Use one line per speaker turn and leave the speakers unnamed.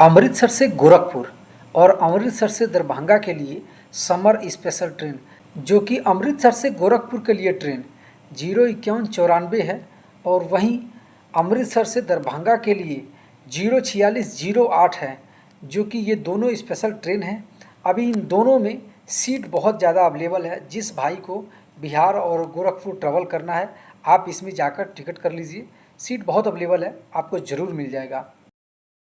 अमृतसर से गोरखपुर और अमृतसर से दरभंगा के लिए समर स्पेशल ट्रेन, जो कि अमृतसर से गोरखपुर के लिए ट्रेन 05194 है और वहीं अमृतसर से दरभंगा के लिए 04608 है, जो कि ये दोनों स्पेशल ट्रेन हैं। अभी इन दोनों में सीट बहुत ज़्यादा अवेलेबल है। जिस भाई को बिहार और गोरखपुर ट्रैवल करना है, आप इसमें जाकर टिकट कर लीजिए। सीट बहुत अवेलेबल है, आपको ज़रूर मिल जाएगा।